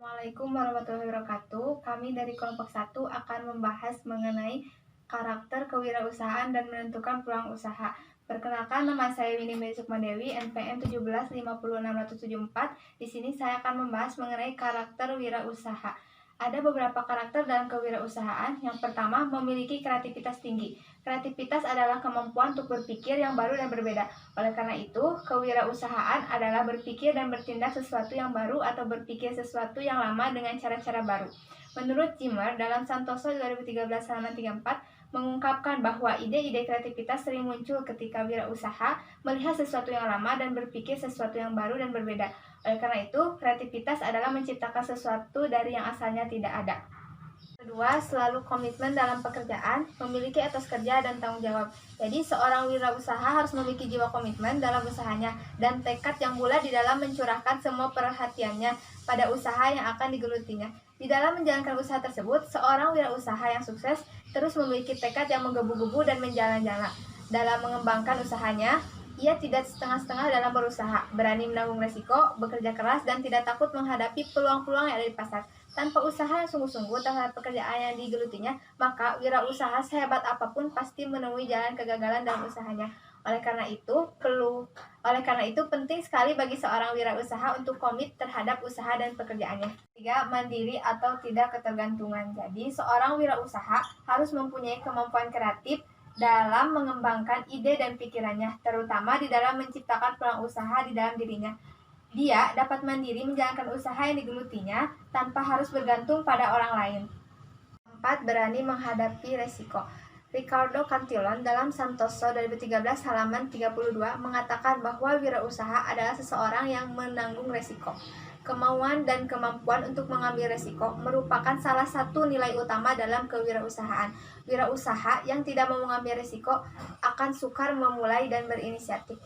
Assalamualaikum warahmatullahi wabarakatuh. Kami dari kelompok 1 akan membahas mengenai karakter kewirausahaan dan menentukan peluang usaha. Perkenalkan, nama saya Winnie Mary Sukmadewi, NPM 1750674. Di sini saya akan membahas mengenai karakter wirausaha. Ada beberapa karakter dalam kewirausahaan. Yang pertama, memiliki kreativitas tinggi. Kreativitas adalah kemampuan untuk berpikir yang baru dan berbeda. Oleh karena itu, kewirausahaan adalah berpikir dan bertindak sesuatu yang baru atau berpikir sesuatu yang lama dengan cara-cara baru. Menurut Zimmer, dalam Santoso 2013 halaman 34, mengungkapkan bahwa ide-ide kreativitas sering muncul ketika wirausaha melihat sesuatu yang lama dan berpikir sesuatu yang baru dan berbeda. Oleh karena itu, kreativitas adalah menciptakan sesuatu dari yang asalnya tidak ada. Kedua, selalu komitmen dalam pekerjaan, memiliki etos kerja dan tanggung jawab. Jadi, seorang wirausaha harus memiliki jiwa komitmen dalam usahanya dan tekad yang bulat di dalam mencurahkan semua perhatiannya pada usaha yang akan digelutinya. Di dalam menjalankan usaha tersebut, seorang wirausaha yang sukses terus memiliki tekad yang menggebu-gebu dan menjala-jala. Dalam mengembangkan usahanya, ia tidak setengah-setengah dalam berusaha, berani menanggung resiko, bekerja keras, dan tidak takut menghadapi peluang-peluang yang ada di pasar. Tanpa usaha yang sungguh-sungguh terhadap pekerjaan yang digelutinya, maka wirausaha sehebat apapun pasti menemui jalan kegagalan dalam usahanya. Oleh karena itu penting sekali bagi seorang wirausaha untuk komit terhadap usaha dan pekerjaannya. 3. Mandiri atau tidak ketergantungan. Jadi, seorang wirausaha harus mempunyai kemampuan kreatif dalam mengembangkan ide dan pikirannya, terutama di dalam menciptakan peluang usaha di dalam dirinya. Dia dapat mandiri menjalankan usaha yang digelutinya tanpa harus bergantung pada orang lain. 4. Berani menghadapi resiko. Ricardo Cantillon dalam Santoso 2013 halaman 32 mengatakan bahwa wirausaha adalah seseorang yang menanggung resiko. Kemauan dan kemampuan untuk mengambil resiko merupakan salah satu nilai utama dalam kewirausahaan. Wirausaha yang tidak mau mengambil resiko akan sukar memulai dan berinisiatif.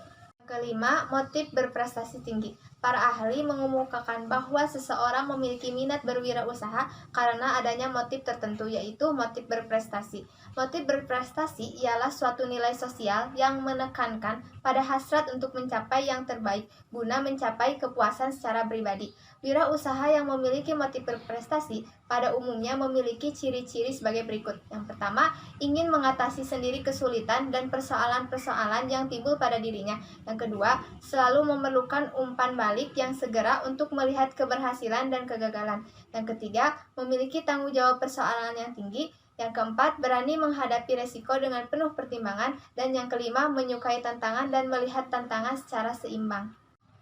Kelima, motif berprestasi tinggi. Para ahli mengemukakan bahwa seseorang memiliki minat berwirausaha karena adanya motif tertentu, yaitu motif berprestasi. Motif berprestasi ialah suatu nilai sosial yang menekankan pada hasrat untuk mencapai yang terbaik guna mencapai kepuasan secara pribadi. Wirausaha yang memiliki motif berprestasi pada umumnya memiliki ciri-ciri sebagai berikut. Yang pertama, ingin mengatasi sendiri kesulitan dan persoalan-persoalan yang timbul pada dirinya. Yang kedua, selalu memerlukan umpan balik yang segera untuk melihat keberhasilan dan kegagalan. Yang ketiga, memiliki tanggung jawab persoalan yang tinggi. Yang keempat, berani menghadapi resiko dengan penuh pertimbangan. Dan yang kelima, menyukai tantangan dan melihat tantangan secara seimbang.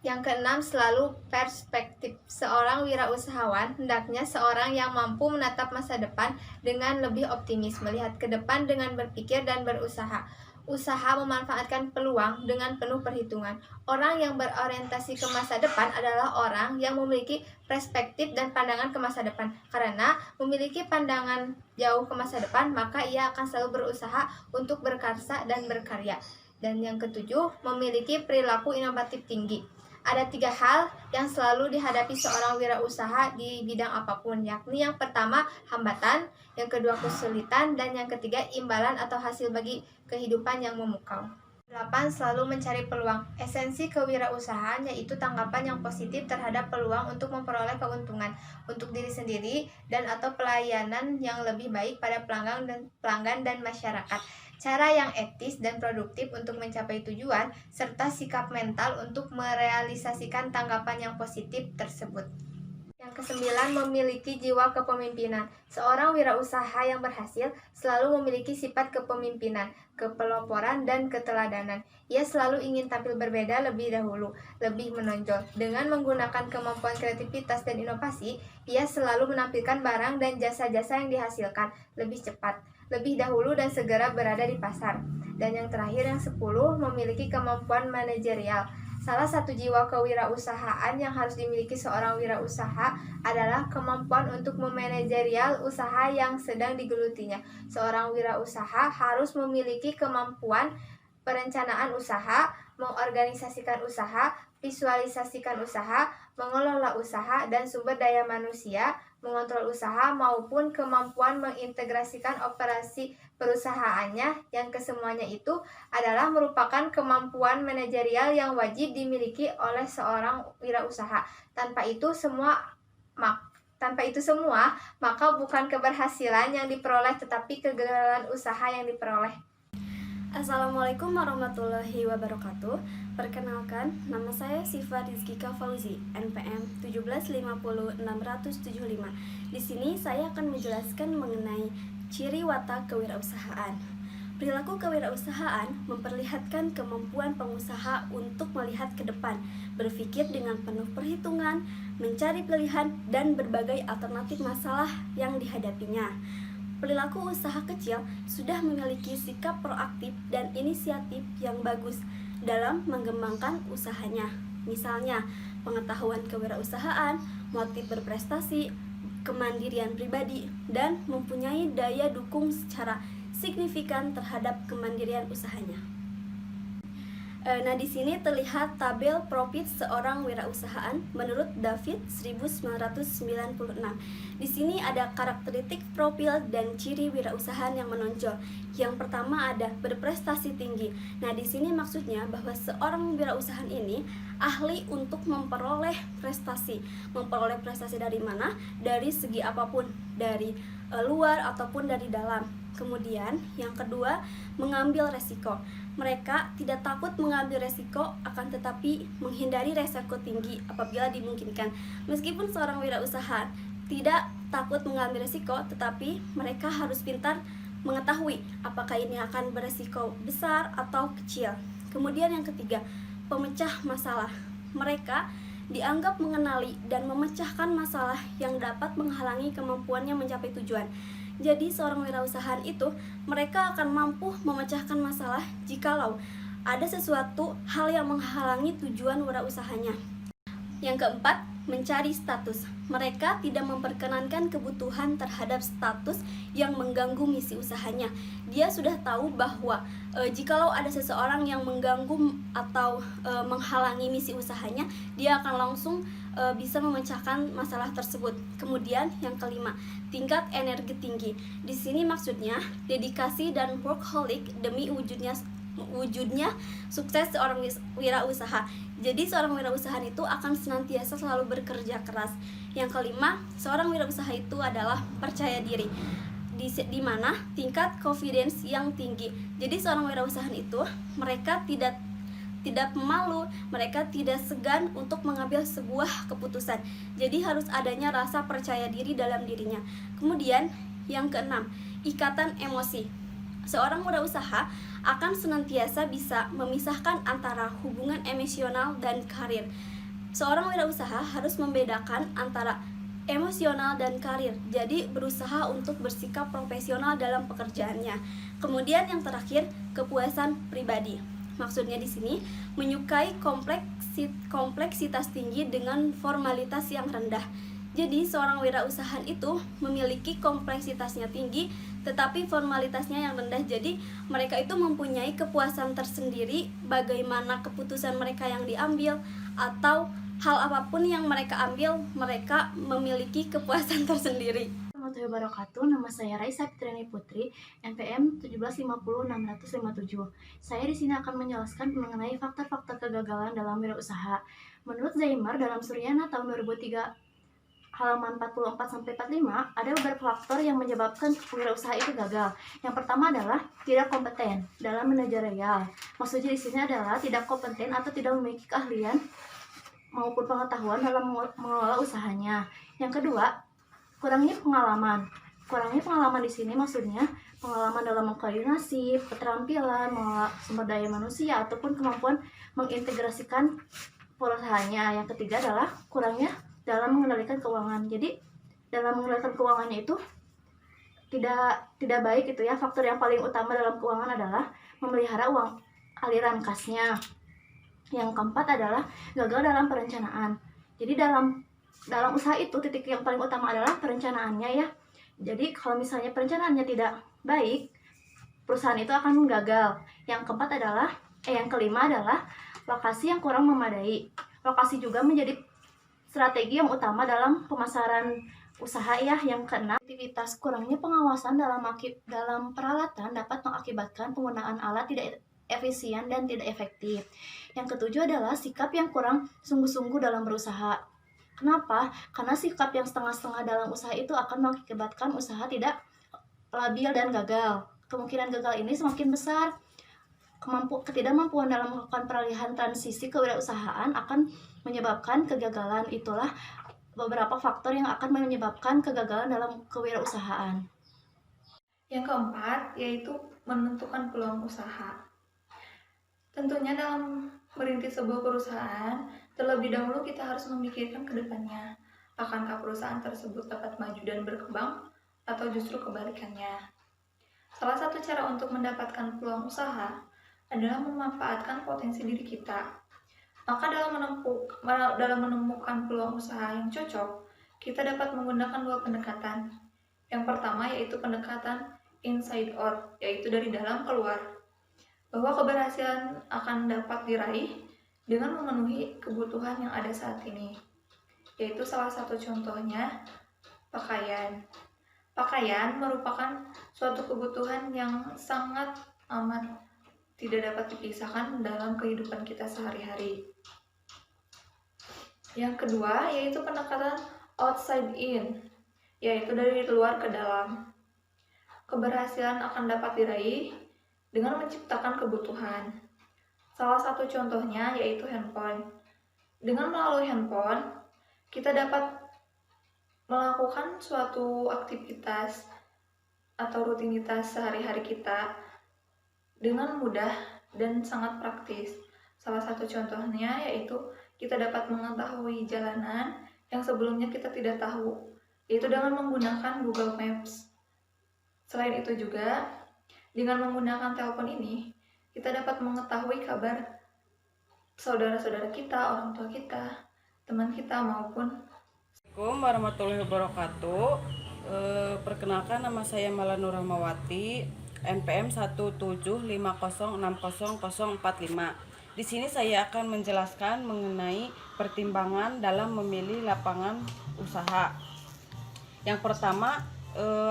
Yang keenam, selalu perspektif. Seorang wirausahawan hendaknya seorang yang mampu menatap masa depan dengan lebih optimis, melihat ke depan dengan berpikir dan berusaha. Usaha memanfaatkan peluang dengan penuh perhitungan. Orang yang berorientasi ke masa depan adalah orang yang memiliki perspektif dan pandangan ke masa depan. Karena memiliki pandangan jauh ke masa depan, maka ia akan selalu berusaha untuk berkarya dan berkarya. Dan yang ketujuh, memiliki perilaku inovatif tinggi. Ada 3 hal yang selalu dihadapi seorang wirausaha di bidang apapun, yakni yang pertama, hambatan, yang kedua, kesulitan, dan yang ketiga, imbalan atau hasil bagi kehidupan yang memukau. 8. Selalu mencari peluang. Esensi kewirausahaan yaitu tanggapan yang positif terhadap peluang untuk memperoleh keuntungan untuk diri sendiri dan atau pelayanan yang lebih baik pada pelanggan dan masyarakat. Cara yang etis dan produktif untuk mencapai tujuan, serta sikap mental untuk merealisasikan tanggapan yang positif tersebut. Yang kesembilan, memiliki jiwa kepemimpinan. Seorang wirausaha yang berhasil selalu memiliki sifat kepemimpinan, kepeloporan, dan keteladanan. Ia selalu ingin tampil berbeda lebih dahulu, lebih menonjol. Dengan menggunakan kemampuan kreativitas dan inovasi, ia selalu menampilkan barang dan jasa-jasa yang dihasilkan lebih cepat, lebih dahulu, dan segera berada di pasar. Dan yang terakhir, yang 10, memiliki kemampuan manajerial. Salah satu jiwa kewirausahaan yang harus dimiliki seorang wirausaha adalah kemampuan untuk memanajerial usaha yang sedang digelutinya. Seorang wirausaha harus memiliki kemampuan perencanaan usaha, mengorganisasikan usaha, visualisasikan usaha, mengelola usaha, dan sumber daya manusia, mengontrol usaha, maupun kemampuan mengintegrasikan operasi perusahaannya, yang kesemuanya itu adalah merupakan kemampuan manajerial yang wajib dimiliki oleh seorang wirausaha. Tanpa itu, semua Tanpa itu semua, maka bukan keberhasilan yang diperoleh, tetapi kegagalan usaha yang diperoleh. Assalamualaikum warahmatullahi wabarakatuh. Perkenalkan, nama saya Siva Rizkika Fauzi, NPM 1750675. Di sini saya akan menjelaskan mengenai ciri watak kewirausahaan. Perilaku kewirausahaan memperlihatkan kemampuan pengusaha untuk melihat ke depan, berpikir dengan penuh perhitungan, mencari pilihan, dan berbagai alternatif masalah yang dihadapinya. Perilaku usaha kecil sudah memiliki sikap proaktif dan inisiatif yang bagus dalam mengembangkan usahanya. Misalnya, pengetahuan kewirausahaan, motif berprestasi, kemandirian pribadi, dan mempunyai daya dukung secara signifikan terhadap kemandirian usahanya. Nah, di sini terlihat tabel profit seorang wirausahaan menurut David 1996. Di sini ada karakteristik profil dan ciri wirausahaan yang menonjol. Yang pertama ada berprestasi tinggi. Nah, di sini maksudnya bahwa seorang wirausahaan ini ahli untuk memperoleh prestasi. Memperoleh prestasi dari mana? Dari segi apapun, dari luar ataupun dari dalam. Kemudian yang kedua, mengambil resiko. Mereka tidak takut mengambil resiko, akan tetapi menghindari resiko tinggi apabila dimungkinkan. Meskipun seorang wirausaha tidak takut mengambil resiko, tetapi mereka harus pintar mengetahui apakah ini akan beresiko besar atau kecil. Kemudian yang ketiga, pemecah masalah. Mereka dianggap mengenali dan memecahkan masalah yang dapat menghalangi kemampuannya mencapai tujuan. Jadi seorang wirausahaan itu mereka akan mampu memecahkan masalah jikalau ada sesuatu hal yang menghalangi tujuan wirausahanya. Yang keempat, mencari status. Mereka tidak memperkenankan kebutuhan terhadap status yang mengganggu misi usahanya. Dia sudah tahu bahwa jikalau ada seseorang yang mengganggu atau menghalangi misi usahanya, dia akan langsung bisa memecahkan masalah tersebut. Kemudian yang kelima, tingkat energi tinggi. Di sini maksudnya dedikasi dan workaholic demi wujudnya sukses seorang wirausaha. Jadi seorang wirausaha itu akan senantiasa selalu bekerja keras. Yang kelima, seorang wirausaha itu adalah percaya diri. Di mana tingkat confidence yang tinggi. Jadi seorang wirausaha itu mereka tidak pemalu, mereka tidak segan untuk mengambil sebuah keputusan. Jadi harus adanya rasa percaya diri dalam dirinya. Kemudian yang keenam, ikatan emosi. Seorang wirausaha akan senantiasa bisa memisahkan antara hubungan emosional dan karir. Seorang wirausaha harus membedakan antara emosional dan karir. Jadi berusaha untuk bersikap profesional dalam pekerjaannya. Kemudian yang terakhir, kepuasan pribadi. Maksudnya di sini menyukai kompleksitas tinggi dengan formalitas yang rendah. Jadi seorang wirausahaan itu memiliki kompleksitasnya tinggi tetapi formalitasnya yang rendah. Jadi mereka itu mempunyai kepuasan tersendiri bagaimana keputusan mereka yang diambil atau hal apapun yang mereka ambil, mereka memiliki kepuasan tersendiri. Warahmatullahi wabarakatuh. Nama saya Raisa Fitriani Putri, NPM 1750657. Saya di sini akan menjelaskan mengenai faktor-faktor kegagalan dalam wirausaha. Menurut Zaimar dalam Suryana tahun 2003 halaman 44-45, ada beberapa faktor yang menyebabkan wirausaha itu gagal. Yang pertama adalah tidak kompeten dalam manajerial. Maksudnya di sini adalah tidak kompeten atau tidak memiliki keahlian maupun pengetahuan dalam mengelola usahanya. Yang kedua, kurangnya pengalaman. Kurangnya pengalaman di sini maksudnya pengalaman dalam mengkoordinasi, keterampilan, mengelola sumber daya manusia ataupun kemampuan mengintegrasikan perusahaannya. Yang ketiga adalah kurangnya dalam mengendalikan keuangan. Jadi dalam mengendalikan keuangannya itu tidak baik itu ya. Faktor yang paling utama dalam keuangan adalah memelihara uang aliran kasnya. Yang keempat adalah gagal dalam perencanaan. Jadi dalam usaha itu titik yang paling utama adalah perencanaannya ya. Jadi kalau misalnya perencanaannya tidak baik, perusahaan itu akan gagal. Yang kelima adalah lokasi yang kurang memadai. Lokasi juga menjadi strategi yang utama dalam pemasaran usaha ya. Yang keenam, aktivitas kurangnya pengawasan dalam peralatan dapat mengakibatkan penggunaan alat tidak efisien dan tidak efektif. Yang ketujuh adalah sikap yang kurang sungguh-sungguh dalam berusaha. Kenapa? Karena sikap yang setengah-setengah dalam usaha itu akan mengakibatkan usaha tidak labil dan gagal. Kemungkinan gagal ini semakin besar. Ketidakmampuan dalam melakukan peralihan transisi kewirausahaan akan menyebabkan kegagalan. Itulah beberapa faktor yang akan menyebabkan kegagalan dalam kewirausahaan. Yang keempat, yaitu menentukan peluang usaha. Tentunya dalam merintis sebuah perusahaan, terlebih dahulu kita harus memikirkan ke depannya. Akankah perusahaan tersebut dapat maju dan berkembang, atau justru kebalikannya? Salah satu cara untuk mendapatkan peluang usaha adalah memanfaatkan potensi diri kita. Maka dalam menemukan peluang usaha yang cocok, kita dapat menggunakan dua pendekatan. Yang pertama yaitu pendekatan inside out, yaitu dari dalam keluar. Bahwa keberhasilan akan dapat diraih dengan memenuhi kebutuhan yang ada saat ini. Yaitu salah satu contohnya pakaian. Pakaian merupakan suatu kebutuhan yang sangat amat tidak dapat dipisahkan dalam kehidupan kita sehari-hari. Yang kedua yaitu pendekatan outside in, yaitu dari luar ke dalam. Keberhasilan akan dapat diraih dengan menciptakan kebutuhan. Salah satu contohnya yaitu handphone. Dengan melalui handphone, kita dapat melakukan suatu aktivitas atau rutinitas sehari-hari kita dengan mudah dan sangat praktis. Salah satu contohnya yaitu kita dapat mengetahui jalanan yang sebelumnya kita tidak tahu, yaitu dengan menggunakan Google Maps. Selain itu juga, dengan menggunakan telepon ini, kita dapat mengetahui kabar saudara-saudara kita, orang tua kita, teman kita, maupun Assalamualaikum warahmatullahi wabarakatuh. Perkenalkan, nama saya Malanur Rahmawati, NPM 175060045. Di sini saya akan menjelaskan mengenai pertimbangan dalam memilih lapangan usaha. Yang pertama,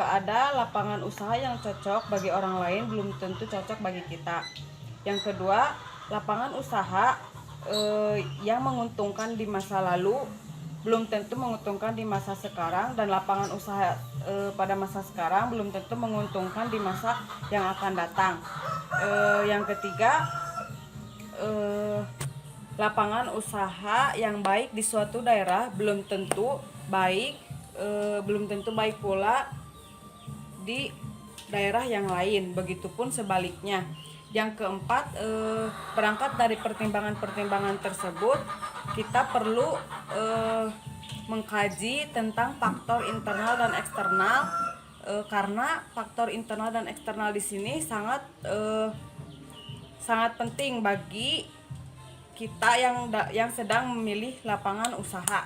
ada lapangan usaha yang cocok bagi orang lain belum tentu cocok bagi kita. Yang kedua, lapangan usaha yang menguntungkan di masa lalu belum tentu menguntungkan di masa sekarang, dan lapangan usaha pada masa sekarang belum tentu menguntungkan di masa yang akan datang. Yang ketiga, lapangan usaha yang baik di suatu daerah belum tentu baik pula di daerah yang lain, begitupun sebaliknya. Yang keempat, berangkat dari pertimbangan-pertimbangan tersebut, kita perlu mengkaji tentang faktor internal dan eksternal, karena faktor internal dan eksternal di sini sangat penting bagi kita yang sedang memilih lapangan usaha.